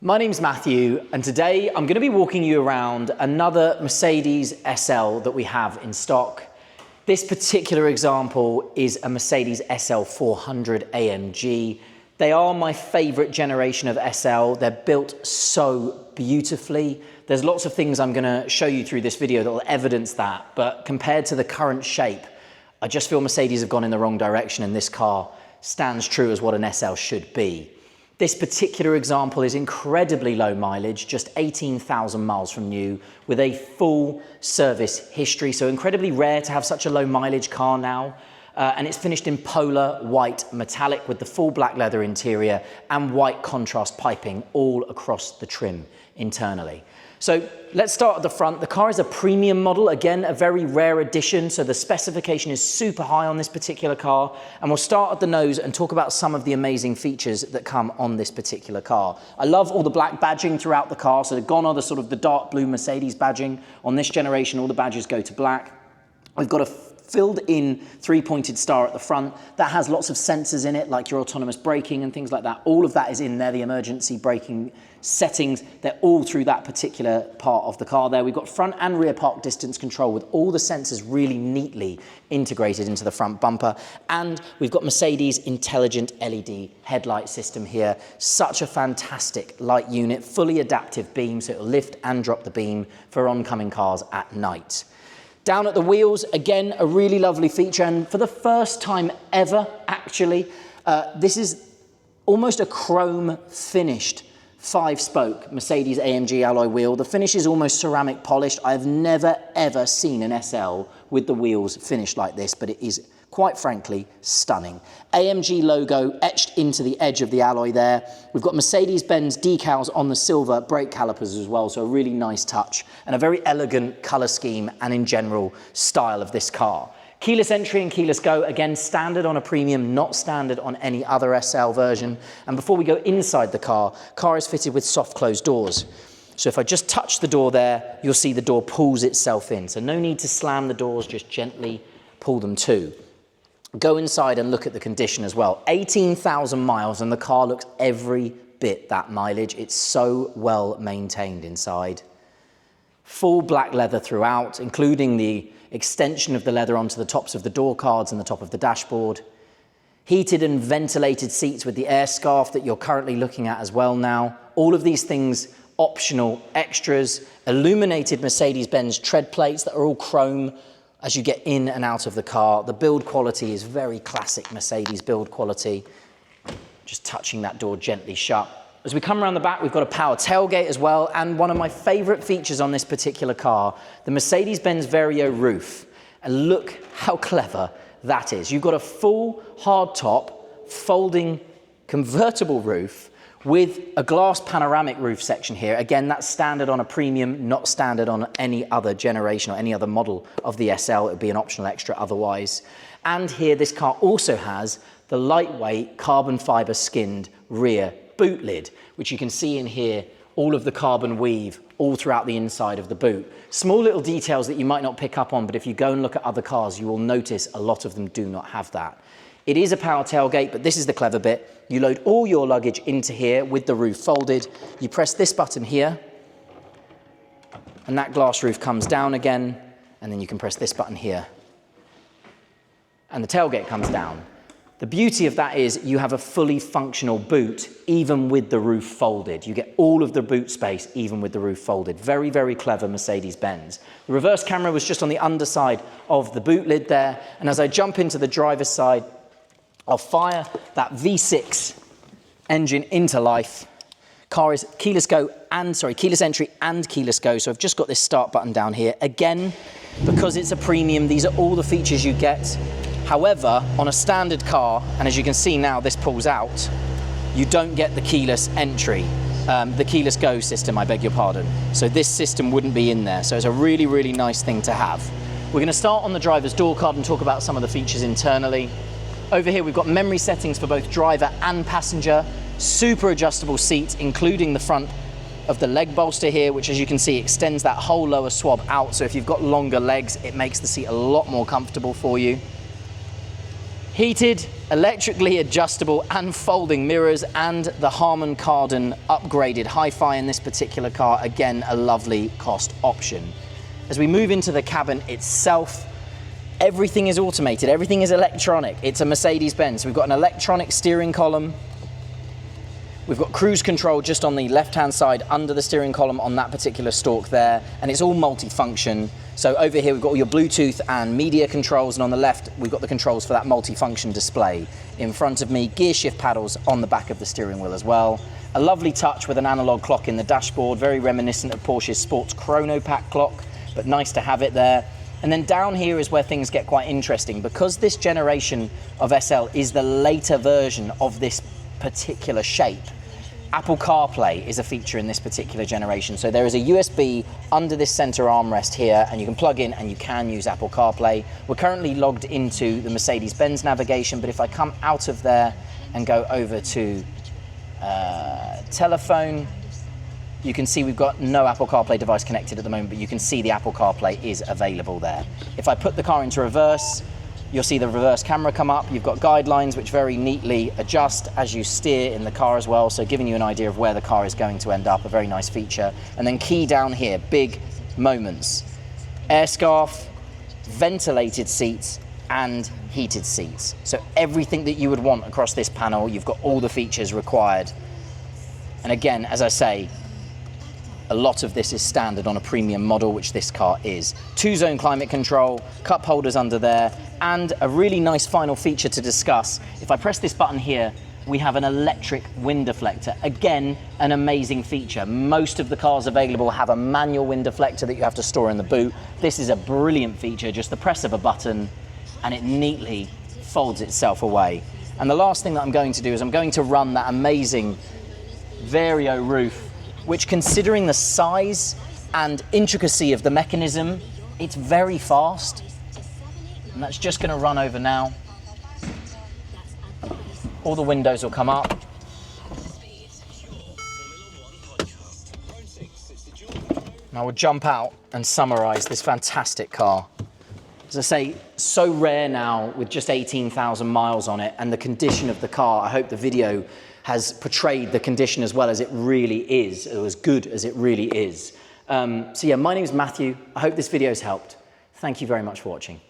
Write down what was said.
My name's Matthew, and today I'm going to be walking you around another Mercedes SL that we have in stock. This particular example is a Mercedes SL400 AMG. They are my favorite generation of SL. They're built so beautifully. There's lots of things I'm going to show you through this video that will evidence that, but compared to the current shape, I just feel Mercedes have gone in the wrong direction, and this car stands true as what an SL should be. This particular example is incredibly low mileage, just 18,000 miles from new, with a full service history. So incredibly rare to have such a low mileage car now. And it's finished in polar white metallic with the full black leather interior and white contrast piping all across the trim internally. So let's start at the front. The car is a premium model, again, a very rare edition. So the specification is super high on this particular car. And we'll start at the nose and talk about some of the amazing features that come on this particular car. I love all the black badging throughout the car. So gone are the dark blue Mercedes badging. On this generation, all the badges go to black. We've got a filled in three-pointed star at the front that has lots of sensors in it, like your autonomous braking and things like that. All of that is in there, the emergency braking settings. They're all through that particular part of the car there. We've got front and rear park distance control with all the sensors really neatly integrated into the front bumper. And we've got Mercedes intelligent LED headlight system here. Such a fantastic light unit, fully adaptive beam, so it'll lift and drop the beam for oncoming cars at night. Down at the wheels, again, a really lovely feature, and for the first time ever, actually, this is almost a chrome finished 5-spoke Mercedes AMG alloy wheel. The finish is almost ceramic polished. I've never, ever seen an SL with the wheels finished like this, but it is, quite frankly, stunning. AMG logo etched into the edge of the alloy there. We've got Mercedes-Benz decals on the silver brake calipers as well, so a really nice touch and a very elegant color scheme and in general style of this car. Keyless entry and keyless go, again, standard on a premium, not standard on any other SL version. And before we go inside the car is fitted with soft closed doors. So if I just touch the door there, you'll see the door pulls itself in. So no need to slam the doors, just gently pull them to. Go inside and look at the condition as well. 18,000 miles and the car looks every bit that mileage. It's so well maintained inside. Full black leather throughout, including the extension of the leather onto the tops of the door cards and the top of the dashboard. Heated and ventilated seats with the AIRSCARF that you're currently looking at as well now. All of these things optional extras. Illuminated Mercedes-Benz tread plates that are all chrome as you get in and out of the car. The build quality is very classic Mercedes build quality. Just touching that door gently shut. As we come around the back, we've got a power tailgate as well, and one of my favorite features on this particular car, the Mercedes-Benz Vario roof. And look how clever that is. You've got a full hardtop folding convertible roof with a glass panoramic roof section here. Again, that's standard on a premium, not standard on any other generation or any other model of the SL. It would be an optional extra otherwise. And here, this car also has the lightweight carbon fiber skinned rear boot lid, which you can see in here, all of the carbon weave all throughout the inside of the boot. Small little details that you might not pick up on, but if you go and look at other cars, you will notice a lot of them do not have that. It is a power tailgate, but this is the clever bit. You load all your luggage into here with the roof folded. You press this button here, and that glass roof comes down again, and then you can press this button here, and the tailgate comes down. The beauty of that is you have a fully functional boot, even with the roof folded. You get all of the boot space, even with the roof folded. Very, very clever Mercedes-Benz. The reverse camera was just on the underside of the boot lid there. And as I jump into the driver's side, I'll fire that V6 engine into life. Car is keyless entry and keyless go. So I've just got this start button down here. Again, because it's a premium, these are all the features you get. However, on a standard car, and as you can see now, this pulls out, you don't get the keyless entry, the keyless go system, I beg your pardon. So this system wouldn't be in there. So it's a really, really nice thing to have. We're going to start on the driver's door card and talk about some of the features internally. Over here, we've got memory settings for both driver and passenger, super adjustable seats, including the front of the leg bolster here, which as you can see, extends that whole lower swab out. So if you've got longer legs, it makes the seat a lot more comfortable for you. Heated electrically adjustable and folding mirrors, and the Harman Kardon upgraded hi-fi in this particular car. Again, a lovely cost option. As we move into the cabin itself, everything is automated, everything is electronic. It's a Mercedes-Benz. We've got an electronic steering column. We've got cruise control just on the left-hand side under the steering column on that particular stalk there, and it's all multi-function. So over here we've got all your Bluetooth and media controls, and on the left we've got the controls for that multi-function display. In front of me, gear shift paddles on the back of the steering wheel as well. A lovely touch with an analog clock in the dashboard, very reminiscent of Porsche's Sports Chrono Pack clock, but nice to have it there. And then down here is where things get quite interesting, because this generation of SL is the later version of this particular shape. Apple CarPlay is a feature in this particular generation. So there is a USB under this center armrest here, and you can plug in and you can use Apple CarPlay. We're currently logged into the Mercedes-Benz navigation, but if I come out of there and go over to telephone, you can see we've got no Apple CarPlay device connected at the moment, but you can see the Apple CarPlay is available there. If I put the car into reverse, you'll see the reverse camera come up. You've got guidelines which very neatly adjust as you steer in the car as well, so giving you an idea of where the car is going to end up, a very nice feature. And then key down here, big moments. AIRSCARF, ventilated seats, and heated seats. So everything that you would want across this panel, you've got all the features required. And again, as I say, a lot of this is standard on a premium model, which this car is. 2-zone climate control, cup holders under there, and a really nice final feature to discuss. If I press this button here, we have an electric wind deflector. Again, an amazing feature. Most of the cars available have a manual wind deflector that you have to store in the boot. This is a brilliant feature, just the press of a button, and it neatly folds itself away. And the last thing that I'm going to do is I'm going to run that amazing Vario roof, which, considering the size and intricacy of the mechanism, it's very fast. And that's just going to run over now. All the windows will come up. Now we'll jump out and summarize this fantastic car. As I say, so rare now with just 18,000 miles on it, and the condition of the car, I hope the video has portrayed the condition as well as it really is, or as good as it really is. So yeah, my name is Matthew. I hope this video has helped. Thank you very much for watching.